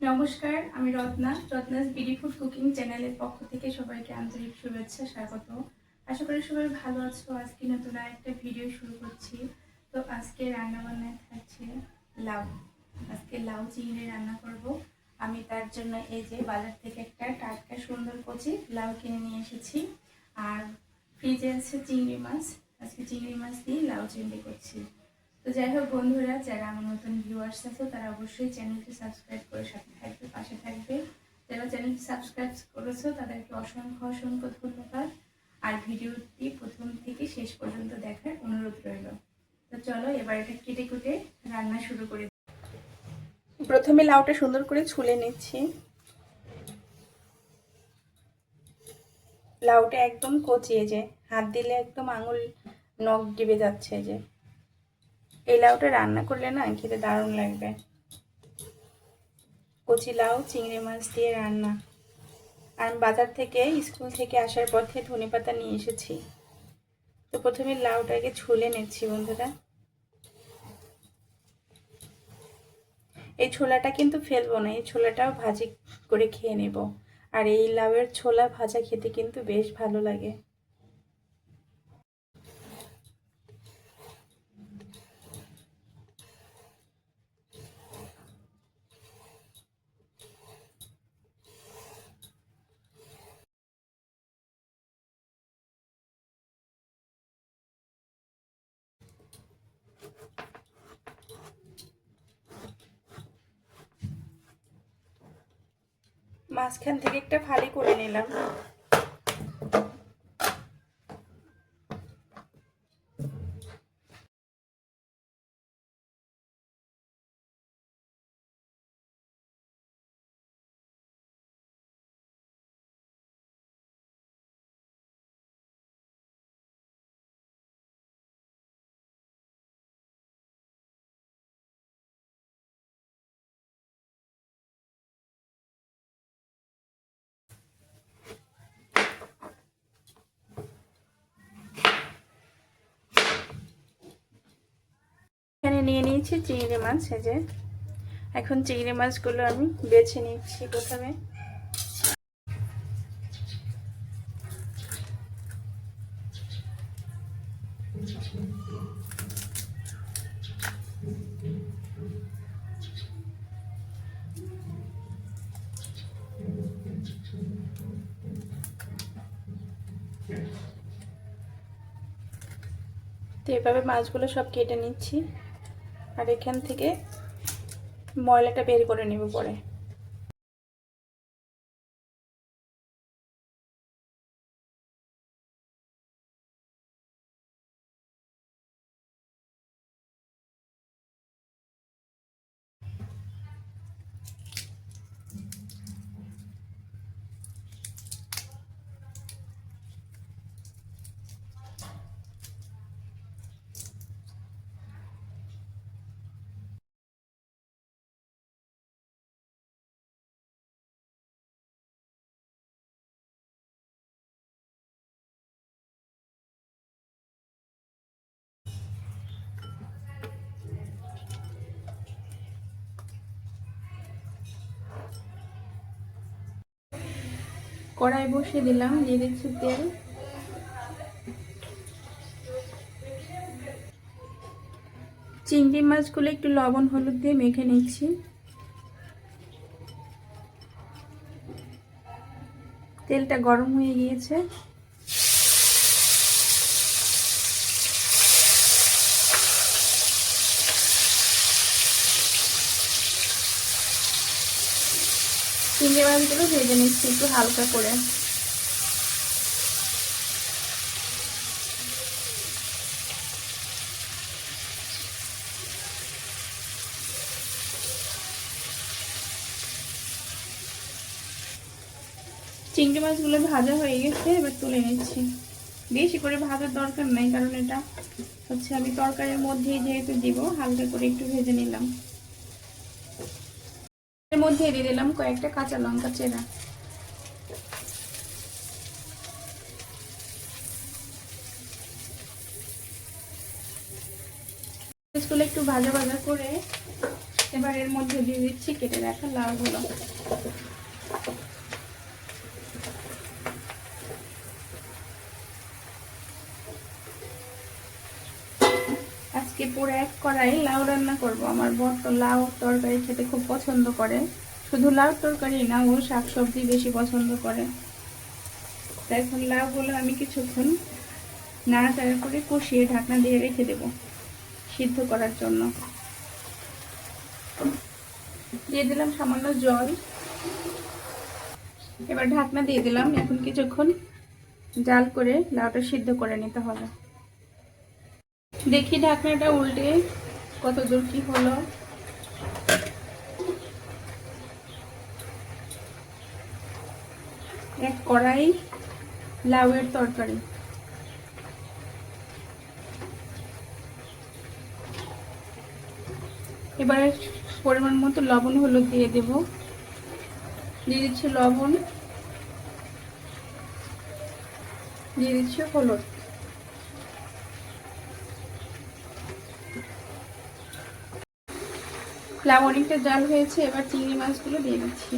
নমস্কার, আমি Ratna's BD food cooking চ্যানেলের পক্ষ থেকে সবাইকে আন্তরিক শুভেচ্ছা স্বাগত। আশা করি সবাই ভালো আছো। আজকে নতুন একটা ভিডিও শুরু করছি। তো আজকে রান্না বান্নায় থাকছে লাউ। আজকে লাউ চিংড়ি রান্না করব। আমি তার জন্য এই যে বাজার থেকে একটা টাটকা সুন্দর কচি লাউ কিনে নিয়ে এসেছি। আর ফ্রিজে আছে চিংড়ি মাছ। আজকে চিংড়ি মাছ দিয়ে লাউ চিংড়ি করছি। তো যাই হোক বন্ধুরা, যারা আমার নতুন ভিউয়ার্স আছে তারা অবশ্যই চ্যানেলটি সাবস্ক্রাইব করে সাথে থাকবে, পাশে থাকবে। যারা চ্যানেলটি সাবস্ক্রাইব করেছো তাদেরকে অসংখ্য অসংখ্য ধন্যবাদ। আর ভিডিওটি প্রথম থেকে শেষ পর্যন্ত দেখার অনুরোধ রইল। তো চলো এবার এটা কেটে কুটে রান্না শুরু করে। প্রথমে লাউটা সুন্দর করে ছুলে নিচ্ছি। লাউটা একদম কচিয়ে, যে হাত দিলে একদম আঙুল নখ ডিবে যাচ্ছে। যে এই লাউটা রান্না করলে না খেতে দারুণ লাগবে। কচি লাউ চিংড়ি মাছ দিয়ে রান্না। আর বাজার থেকে স্কুল থেকে আসার পথে ধনেপাতা নিয়ে এসেছি। তো প্রথমে লাউটাকে ছুলে নিচ্ছি বন্ধুরা। এই ছোলাটা কিন্তু ফেলবো না, এই ছোলাটাও ভাজি করে খেয়ে নেব। আর এই লাউয়ের ছোলা ভাজা খেতে কিন্তু বেশ ভালো লাগে। মাঝখান থেকে একটা ফালি করে নিলাম। এখানে নিয়ে নিয়েছি চিংড়ি মাছ। এই যে এখন চিংড়ি মাছগুলো আমি বেছে নিচ্ছি। প্রথমে তো এভাবে মাছগুলো সব কেটে নিচ্ছি। আর এখান থেকে ময়লাটা বের করে নেব পরে। কড়াই বসিয়ে দিলাম, দিয়ে দিচ্ছি তেল। চিংড়ি মাছগুলো একটু লবণ হলুদ দিয়ে মেখে নিচ্ছি। তেলটা গরম হয়ে গিয়েছে। চিংড়ি মাছগুলো ভেজে নিচ্ছি একটু হালকা করে। চিংড়ি মাছগুলো ভাজা হয়ে গেছে, এবার তুলে নিচ্ছি। বেশি করে ভাজার দরকার নাই, কারণ এটা হচ্ছে আমি তরকারির মধ্যেই যেহেতু দিব, হালকা করে একটু ভেজে নিলাম। এর মধ্যে দিয়ে দিলাম কয়েকটা কাঁচা লঙ্কা চেরা। একটু ভাজা ভাজা করে এবার এর মধ্যে দিয়ে দিচ্ছি কেটে রাখা লাউগুলো। আজকে পুরো এক কড়াই লাউ রান্না করব। আমার বর তো লাউ তরকারি খেতে খুব পছন্দ করে, শুধু লাউ তরকারি না, ও শাকসবজি বেশি পছন্দ করে। তাই এখন লাউগুলো আমি কিছুক্ষণ নাড়াচাড়া করে কষিয়ে ঢাকনা দিয়ে রেখে দেব সিদ্ধ করার জন্য। দিয়ে দিলাম সামান্য জল, এবার ঢাকনা দিয়ে দিলাম। এখন কিছুক্ষণ জাল করে লাউটা সিদ্ধ করে নিতে হবে। দেখি ঢাকনাটা উল্টে কত দূর কি হলো। এক কড়াই লাউয়ের তরকারি। এবারে পরিমাণ মতো লবণ হলুদ দিয়ে দেব। দিয়ে দিচ্ছি লবণ, দিয়ে দিচ্ছি হলুদ। লাউ অনেকটা জাল হয়েছে, এবার চিংড়ি মাছগুলো দিয়ে দিচ্ছি।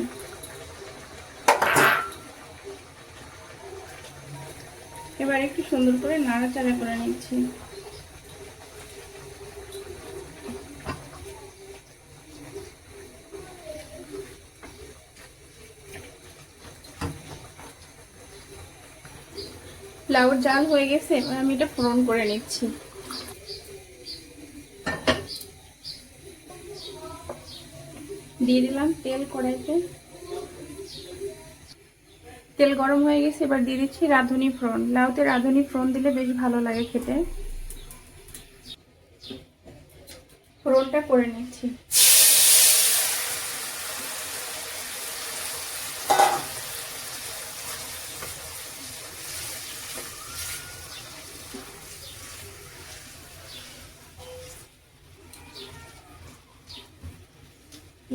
এবার একটু সুন্দর করে নাড়াচাড়া করে নিচ্ছি। লাউর জাল হয়ে গেছে, এবার আমি এটা ফোড়ন করে নিচ্ছি। দিয়ে দিলাম তেল কড়াইতে। তেল গরম হয়ে গেছে, এবার দিয়ে দিচ্ছি রাঁধুনি ফোড়ন। লাউতে রাঁধুনি ফোড়ন দিলে বেশ ভালো লাগে খেতে। ফোড়নটা করে নিচ্ছি।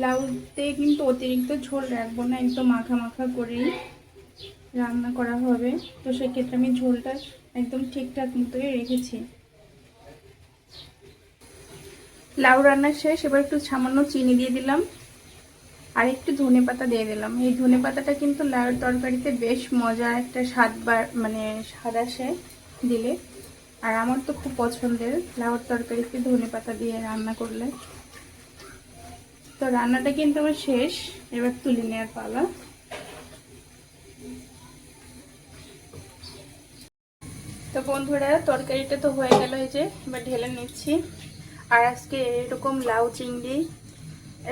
লাউতে কিন্তু অতিরিক্ত ঝোল রাখবো না, একদম মাখা মাখা করেই রান্না করা হবে। তো সেক্ষেত্রে আমি ঝোলটা একদম ঠিকঠাক মতোই রেখেছি। লাউ রান্না শেষ, এবার একটু সামান্য চিনি দিয়ে দিলাম আর একটু ধনেপাতা দিয়ে দিলাম। এই ধনেপাতাটা কিন্তু লাউর তরকারিতে বেশ মজার একটা স্বাদ মানে স্বাদ আসে দিলে। আর আমার তো খুব পছন্দের লাউর তরকারিতে ধনেপাতা দিয়ে রান্না করলে। তো রান্নাটা কিন্তু আমার শেষ, এবার তুলে নেওয়ার পালা। তো বন্ধুরা, তরকারিটা তো হয়ে গেল, এই যে এবার ঢেলে নিচ্ছি। আর আজকে এরকম লাউ চিংড়ি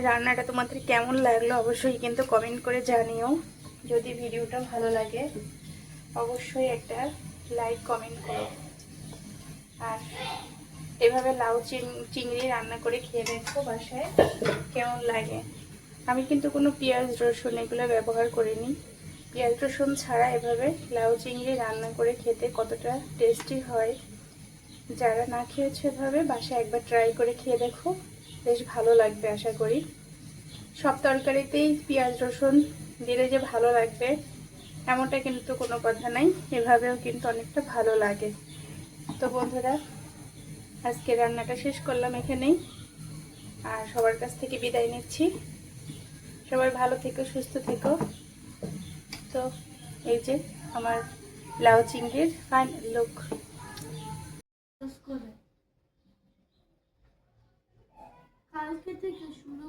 রান্নাটা তোমাদের কেমন লাগলো অবশ্যই কিন্তু কমেন্ট করে জানিও। যদি ভিডিওটা ভালো লাগে অবশ্যই একটা লাইক কমেন্ট করো। আর এভাবে লাউ চিংড়ি রান্না করে খেয়ে দেখো বাসায় কেমন লাগে। আমি কিন্তু কোনো পেঁয়াজ রসুন এগুলো ব্যবহার করিনি। পেঁয়াজ রসুন ছাড়া এভাবে লাউ চিংড়ি রান্না করে খেতে কতটা টেস্টি হয়, যারা না খেয়েছে এভাবে বাসায় একবার ট্রাই করে খেয়ে দেখো, বেশ ভালো লাগবে আশা করি। সব তরকারিতেই পেঁয়াজ রসুন দিলে যে ভালো লাগবে এমনটা কিন্তু কোনো কথা নাই, এভাবেও কিন্তু অনেকটা ভালো লাগে। তো বন্ধুরা, আজকে রান্নাটা শেষ করলাম এখানেই, আর সবার কাছ থেকে বিদায় নিচ্ছি। সবাই ভালো থেকো, সুস্থ থেকো। তো এই যে আমার লাউ চিংড়ির ফাইনাল লুক। কালকে থেকে শুরু